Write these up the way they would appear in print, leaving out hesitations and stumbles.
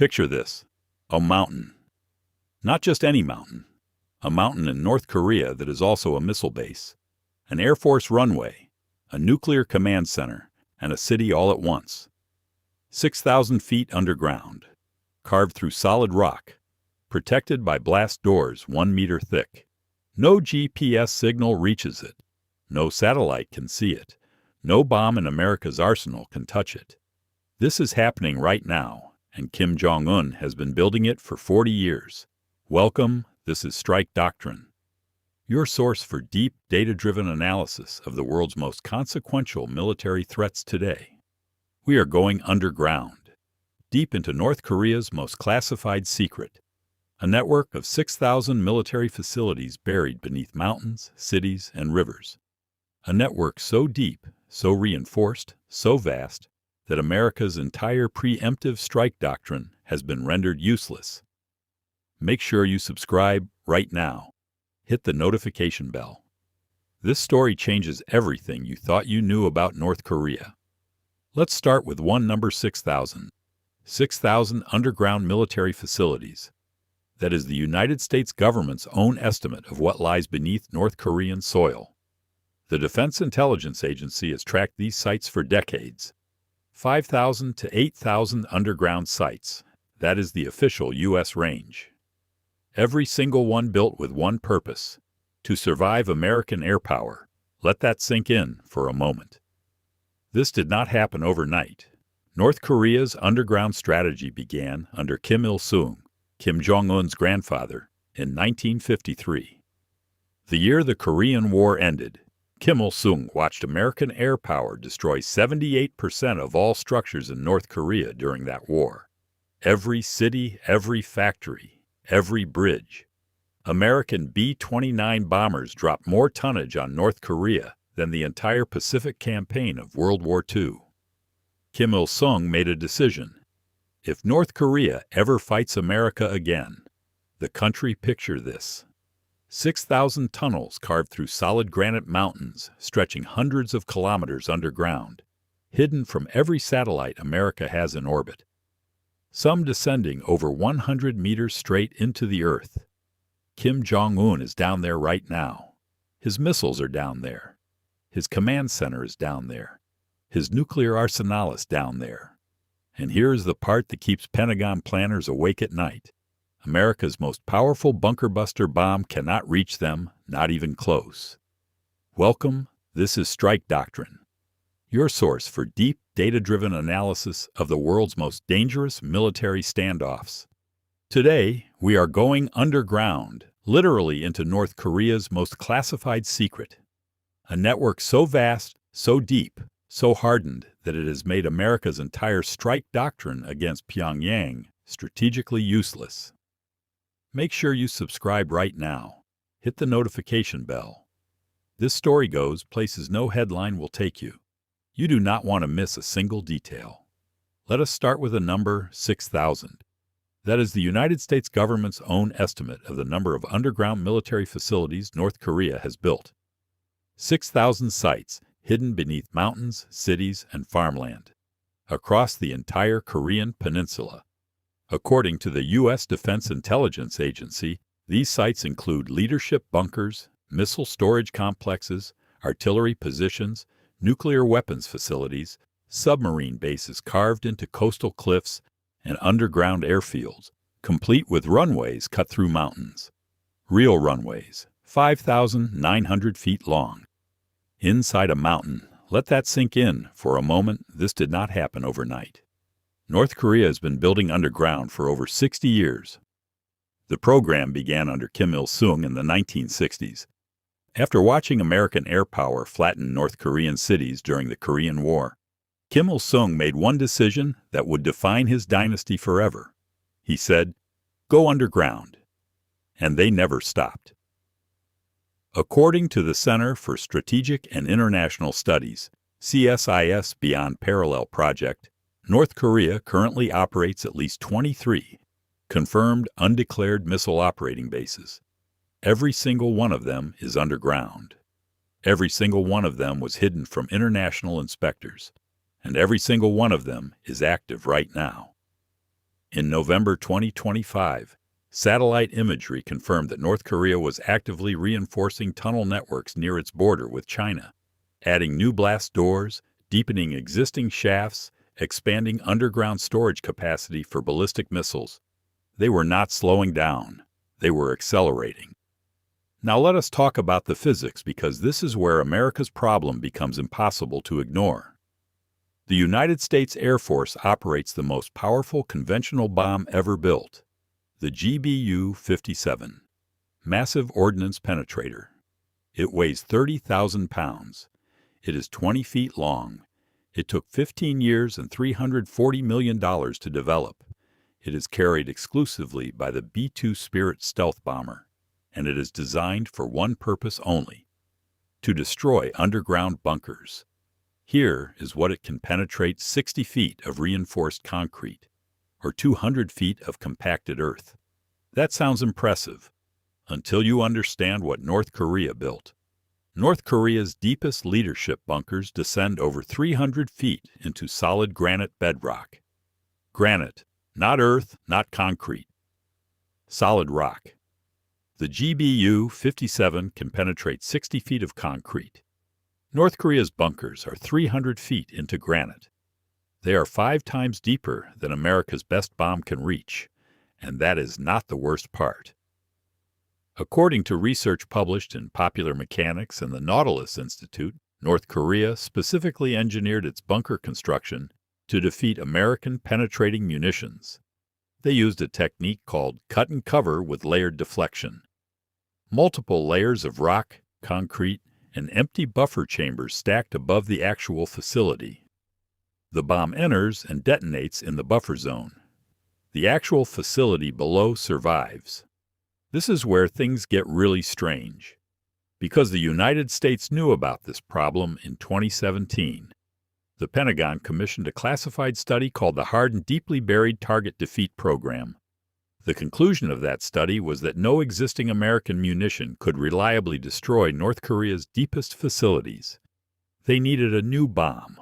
Picture this: a mountain. Not just any mountain. A mountain in North Korea that is also a missile base, an Air Force runway, a nuclear command center, and a city all at once. 6,000 feet underground, carved through solid rock, protected by blast doors 1 meter thick. No GPS signal reaches it. No satellite can see it. No bomb in America's arsenal can touch it. This is happening right now, and Kim Jong-un has been building it for 40 years. Welcome, this is Strike Doctrine, your source for deep, data-driven analysis of the world's most consequential military threats today. We are going underground, deep into North Korea's most classified secret, a network of 6,000 military facilities buried beneath mountains, cities, and rivers. A network so deep, so reinforced, so vast, that America's entire preemptive strike doctrine has been rendered useless. Make sure you subscribe right now. Hit the notification bell. This story changes everything you thought you knew about North Korea. Let's start with number 6,000. 6,000 underground military facilities. That is the United States government's own estimate of what lies beneath North Korean soil. The Defense Intelligence Agency has tracked these sites for decades. 5,000 to 8,000 underground sites. That is the official U.S. range. Every single one built with one purpose: to survive American air power. Let that sink in for a moment. This did not happen overnight. North Korea's underground strategy began under Kim Il-sung, Kim Jong-un's grandfather, in 1953. The year the Korean War ended, Kim Il-sung watched American air power destroy 78% of all structures in North Korea during that war. Every city, every factory, every bridge. American B-29 bombers dropped more tonnage on North Korea than the entire Pacific campaign of World War II. Kim Il-sung made a decision. If North Korea ever fights America again, the country, picture this: 6,000 tunnels carved through solid granite mountains stretching hundreds of kilometers underground, hidden from every satellite America has in orbit. Some descending over 100 meters straight into the earth. Kim Jong-un is down there right now. His missiles are down there. His command center is down there. His nuclear arsenal is down there. And here is the part that keeps Pentagon planners awake at night. America's most powerful bunker-buster bomb cannot reach them, not even close. Welcome, this is Strike Doctrine, your source for deep, data-driven analysis of the world's most dangerous military standoffs. Today, we are going underground, literally into North Korea's most classified secret. A network so vast, so deep, so hardened that it has made America's entire strike doctrine against Pyongyang strategically useless. Make sure you subscribe right now. Hit the notification bell. This story goes places no headline will take you. You do not want to miss a single detail. Let us start with the number 6,000. That is the United States government's own estimate of the number of underground military facilities North Korea has built. 6,000 sites hidden beneath mountains, cities, and farmland, across the entire Korean peninsula. According to the U.S. Defense Intelligence Agency, these sites include leadership bunkers, missile storage complexes, artillery positions, nuclear weapons facilities, submarine bases carved into coastal cliffs, and underground airfields, complete with runways cut through mountains. Real runways, 5,900 feet long. Inside a mountain. Let that sink in for a moment. This did not happen overnight. North Korea has been building underground for over 60 years. The program began under Kim Il-sung in the 1960s. After watching American air power flatten North Korean cities during the Korean War, Kim Il-sung made one decision that would define his dynasty forever. He said, "Go underground." And they never stopped. According to the Center for Strategic and International Studies, CSIS Beyond Parallel Project, North Korea currently operates at least 23 confirmed undeclared missile operating bases. Every single one of them is underground. Every single one of them was hidden from international inspectors, and every single one of them is active right now. In November 2025, satellite imagery confirmed that North Korea was actively reinforcing tunnel networks near its border with China, adding new blast doors, deepening existing shafts, expanding underground storage capacity for ballistic missiles. They were not slowing down. They were accelerating. Now let us talk about the physics, because this is where America's problem becomes impossible to ignore. The United States Air Force operates the most powerful conventional bomb ever built, the GBU-57, Massive Ordnance Penetrator. It weighs 30,000 pounds. It is 20 feet long. It took 15 years and $340 million to develop. It is carried exclusively by the B-2 Spirit stealth bomber, and it is designed for one purpose only: to destroy underground bunkers. Here is what it can penetrate: 60 feet of reinforced concrete, or 200 feet of compacted earth. That sounds impressive, until you understand what North Korea built. North Korea's deepest leadership bunkers descend over 300 feet into solid granite bedrock. Granite, not earth, not concrete. Solid rock. The GBU-57 can penetrate 60 feet of concrete. North Korea's bunkers are 300 feet into granite. They are 5 times deeper than America's best bomb can reach, and that is not the worst part. According to research published in Popular Mechanics and the Nautilus Institute, North Korea specifically engineered its bunker construction to defeat American penetrating munitions. They used a technique called cut and cover with layered deflection. Multiple layers of rock, concrete, and empty buffer chambers stacked above the actual facility. The bomb enters and detonates in the buffer zone. The actual facility below survives. This is where things get really strange. Because the United States knew about this problem in 2017, the Pentagon commissioned a classified study called the Hard and Deeply Buried Target Defeat Program. The conclusion of that study was that no existing American munition could reliably destroy North Korea's deepest facilities. They needed a new bomb,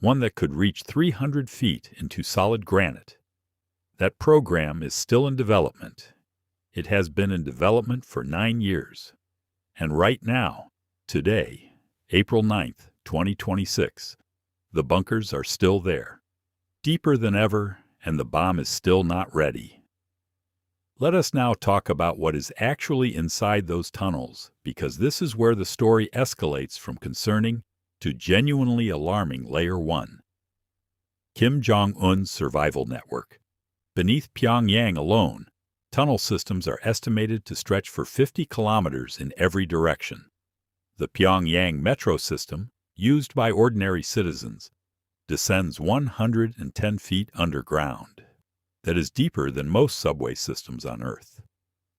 one that could reach 300 feet into solid granite. That program is still in development. It has been in development for 9 years. And right now, today, April 9th, 2026, the bunkers are still there, deeper than ever, and the bomb is still not ready. Let us now talk about what is actually inside those tunnels, because this is where the story escalates from concerning to genuinely alarming. Layer 1. Kim Jong-un's survival network. Beneath Pyongyang alone, tunnel systems are estimated to stretch for 50 kilometers in every direction. The Pyongyang metro system, used by ordinary citizens, descends 110 feet underground. That is deeper than most subway systems on Earth.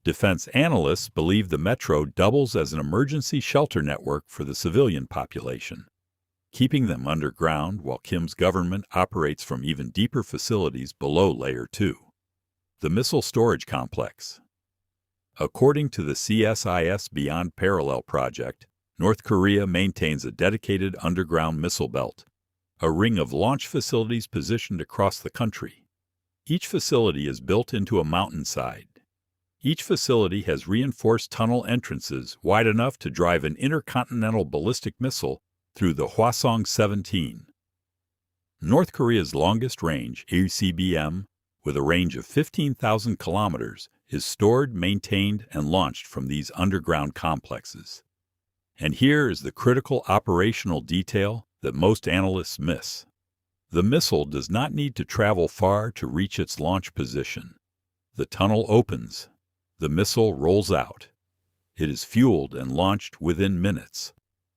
Defense analysts believe the metro doubles as an emergency shelter network for the civilian population, keeping them underground while Kim's government operates from even deeper facilities below Layer 2. The Missile Storage Complex. According to the CSIS Beyond Parallel project, North Korea maintains a dedicated underground missile belt, a ring of launch facilities positioned across the country. Each facility is built into a mountainside. Each facility has reinforced tunnel entrances wide enough to drive an intercontinental ballistic missile through the Hwasong-17. North Korea's longest-range ICBM, with a range of 15,000 kilometers, is stored, maintained, and launched from these underground complexes. And here is the critical operational detail that most analysts miss. The missile does not need to travel far to reach its launch position. The tunnel opens. The missile rolls out. It is fueled and launched within minutes,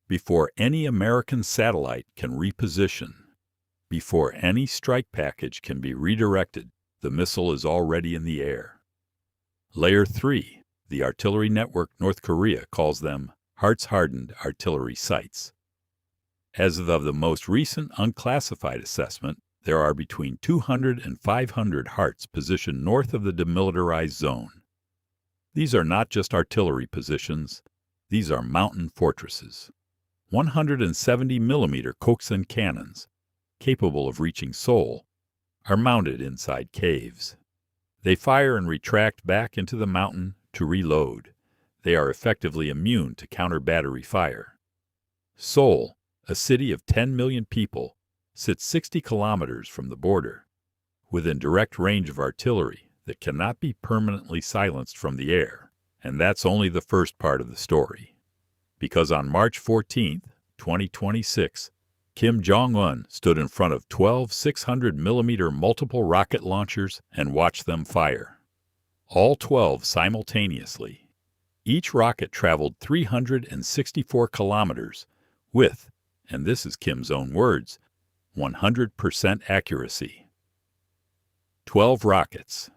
before any American satellite can reposition. Before any strike package can be redirected, the missile is already in the air. Layer 3, the artillery network. North Korea calls them Hearts-hardened artillery sites. As of the most recent unclassified assessment, there are between 200 and 500 Hearts positioned north of the demilitarized zone. These are not just artillery positions, these are mountain fortresses. 170mm Koksen cannons, capable of reaching Seoul, are mounted inside caves. They fire and retract back into the mountain to reload. They are effectively immune to counter-battery fire. Seoul, a city of 10 million people, sits 60 kilometers from the border, within direct range of artillery that cannot be permanently silenced from the air. And that's only the first part of the story. Because on March 14, 2026, Kim Jong-un stood in front of 12 600mm multiple rocket launchers and watched them fire. All 12 simultaneously. Each rocket traveled 364 kilometers with, and this is Kim's own words, 100% accuracy. 12 rockets.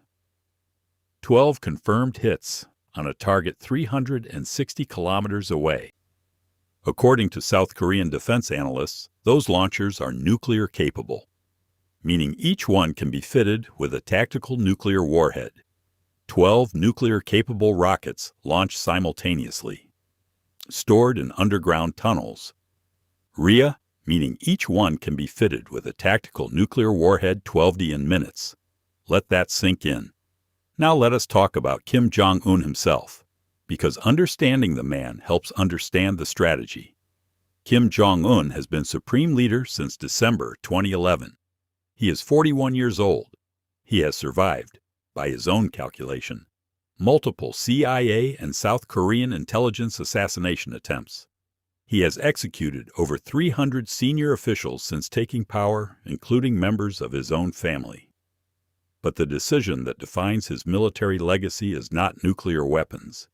12 confirmed hits on a target 360 kilometers away. According to South Korean defense analysts, those launchers are nuclear capable, meaning each one can be fitted with a tactical nuclear warhead. 12 nuclear-capable rockets launched simultaneously, stored in underground tunnels. RIA, meaning each one can be fitted with a tactical nuclear warhead 12D in minutes. Let that sink in. Now let us talk about Kim Jong-un himself, because understanding the man helps understand the strategy. Kim Jong-un has been supreme leader since December 2011. He is 41 years old. He has survived, by his own calculation, multiple CIA and South Korean intelligence assassination attempts. He has executed over 300 senior officials since taking power, including members of his own family. But the decision that defines his military legacy is not nuclear weapons.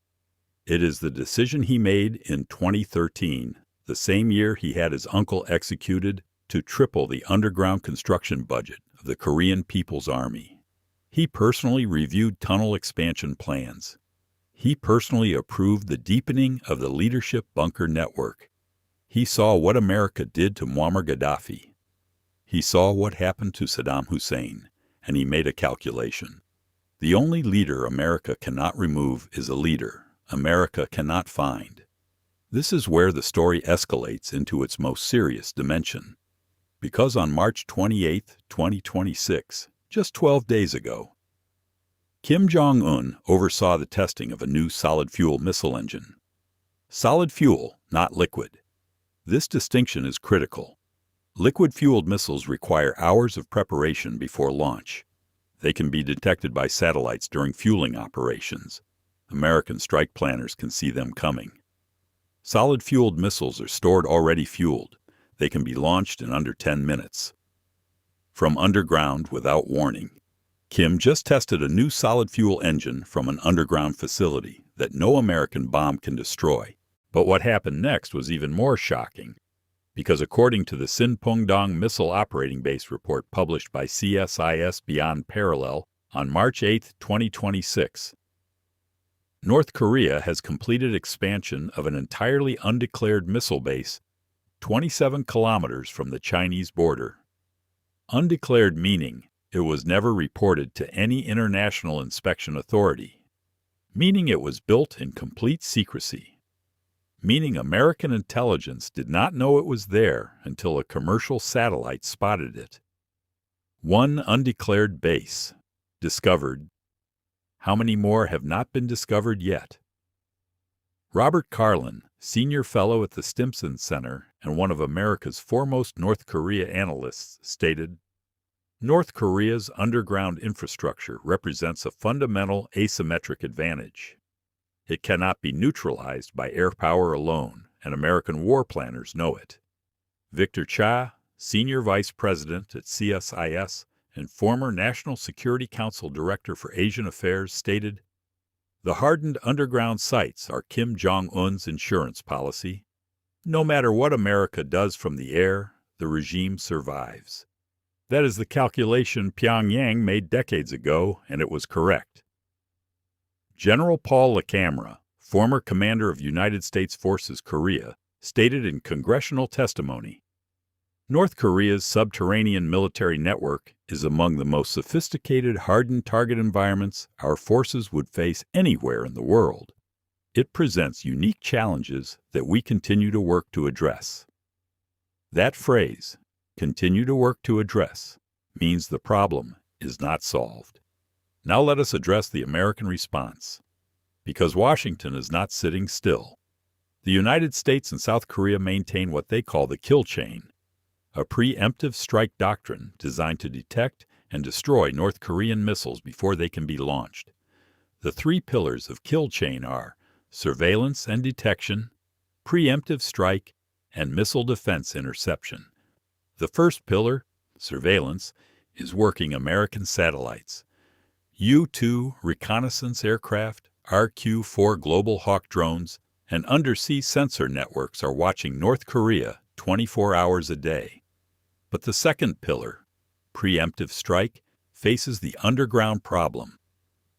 It is the decision he made in 2013, the same year he had his uncle executed, to triple the underground construction budget of the Korean People's Army. He personally reviewed tunnel expansion plans. He personally approved the deepening of the leadership bunker network. He saw what America did to Muammar Gaddafi. He saw what happened to Saddam Hussein, and he made a calculation. The only leader America cannot remove is a leader America cannot find. This is where the story escalates into its most serious dimension. Because on March 28, 2026, just 12 days ago, Kim Jong-un oversaw the testing of a new solid-fuel missile engine. Solid fuel, not liquid. This distinction is critical. Liquid-fueled missiles require hours of preparation before launch. They can be detected by satellites during fueling operations. American strike planners can see them coming. Solid-fueled missiles are stored already fueled. They can be launched in under 10 minutes. From underground without warning. Kim just tested a new solid-fuel engine from an underground facility that no American bomb can destroy. But what happened next was even more shocking, because according to the Sinpungdong Missile Operating Base report published by CSIS Beyond Parallel on March 8, 2026, North Korea has completed expansion of an entirely undeclared missile base 27 kilometers from the Chinese border. Undeclared meaning it was never reported to any international inspection authority, meaning it was built in complete secrecy, meaning American intelligence did not know it was there until a commercial satellite spotted it. One undeclared base, discovered. How many more have not been discovered yet? Robert Carlin, senior fellow at the Stimson Center and one of America's foremost North Korea analysts, stated, North Korea's underground infrastructure represents a fundamental asymmetric advantage. It cannot be neutralized by air power alone, and American war planners know it. Victor Cha, senior vice president at CSIS and former National Security Council Director for Asian Affairs, stated, the hardened underground sites are Kim Jong-un's insurance policy. No matter what America does from the air, the regime survives. That is the calculation Pyongyang made decades ago, and it was correct. General Paul LaCamera, former commander of United States Forces Korea, stated in congressional testimony, North Korea's subterranean military network is among the most sophisticated hardened target environments our forces would face anywhere in the world. It presents unique challenges that we continue to work to address. That phrase, continue to work to address, means the problem is not solved. Now let us address the American response. Because Washington is not sitting still. The United States and South Korea maintain what they call the kill chain, a preemptive strike doctrine designed to detect and destroy North Korean missiles before they can be launched. The three pillars of kill chain are surveillance and detection, preemptive strike, and missile defense interception. The first pillar, surveillance, is working American satellites. U-2 reconnaissance aircraft, RQ-4 Global Hawk drones, and undersea sensor networks are watching North Korea 24 hours a day. But the second pillar, preemptive strike, faces the underground problem.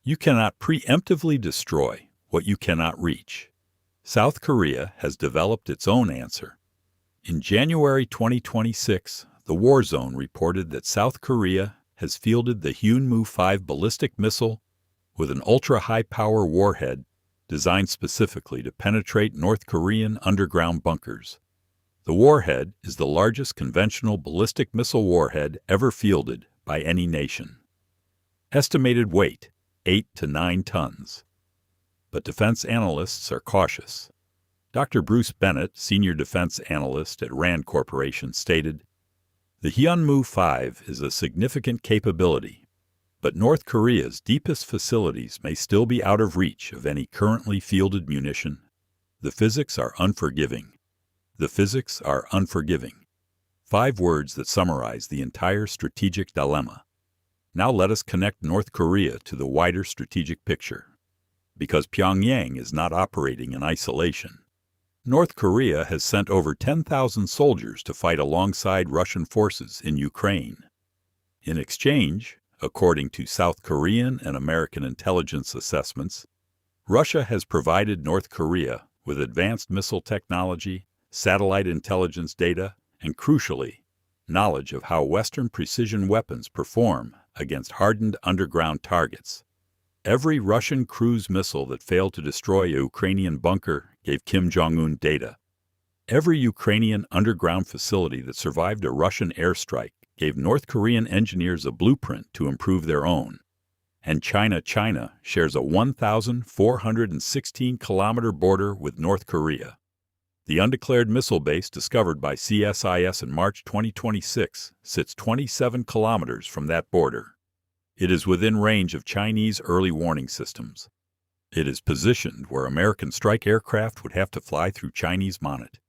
You cannot preemptively destroy what you cannot reach. South Korea has developed its own answer. In January 2026, the War Zone reported that South Korea has fielded the Hyunmoo-5 ballistic missile with an ultra-high-power warhead designed specifically to penetrate North Korean underground bunkers. The warhead is the largest conventional ballistic missile warhead ever fielded by any nation. Estimated weight, 8 to 9 tons. But defense analysts are cautious. Dr. Bruce Bennett, senior defense analyst at RAND Corporation, stated, "The Hyunmoo-5 is a significant capability, but North Korea's deepest facilities may still be out of reach of any currently fielded munition. The physics are unforgiving. The physics are unforgiving." 5 words that summarize the entire strategic dilemma. Now let us connect North Korea to the wider strategic picture. Because Pyongyang is not operating in isolation. North Korea has sent over 10,000 soldiers to fight alongside Russian forces in Ukraine. In exchange, according to South Korean and American intelligence assessments, Russia has provided North Korea with advanced missile technology, satellite intelligence data, and crucially, knowledge of how Western precision weapons perform against hardened underground targets. Every Russian cruise missile that failed to destroy a Ukrainian bunker gave Kim Jong-un data. Every Ukrainian underground facility that survived a Russian airstrike gave North Korean engineers a blueprint to improve their own. And China shares a 1,416-kilometer border with North Korea. The undeclared missile base discovered by CSIS in March 2026 sits 27 kilometers from that border. It is within range of Chinese early warning systems. It is positioned where American strike aircraft would have to fly through Chinese Monet.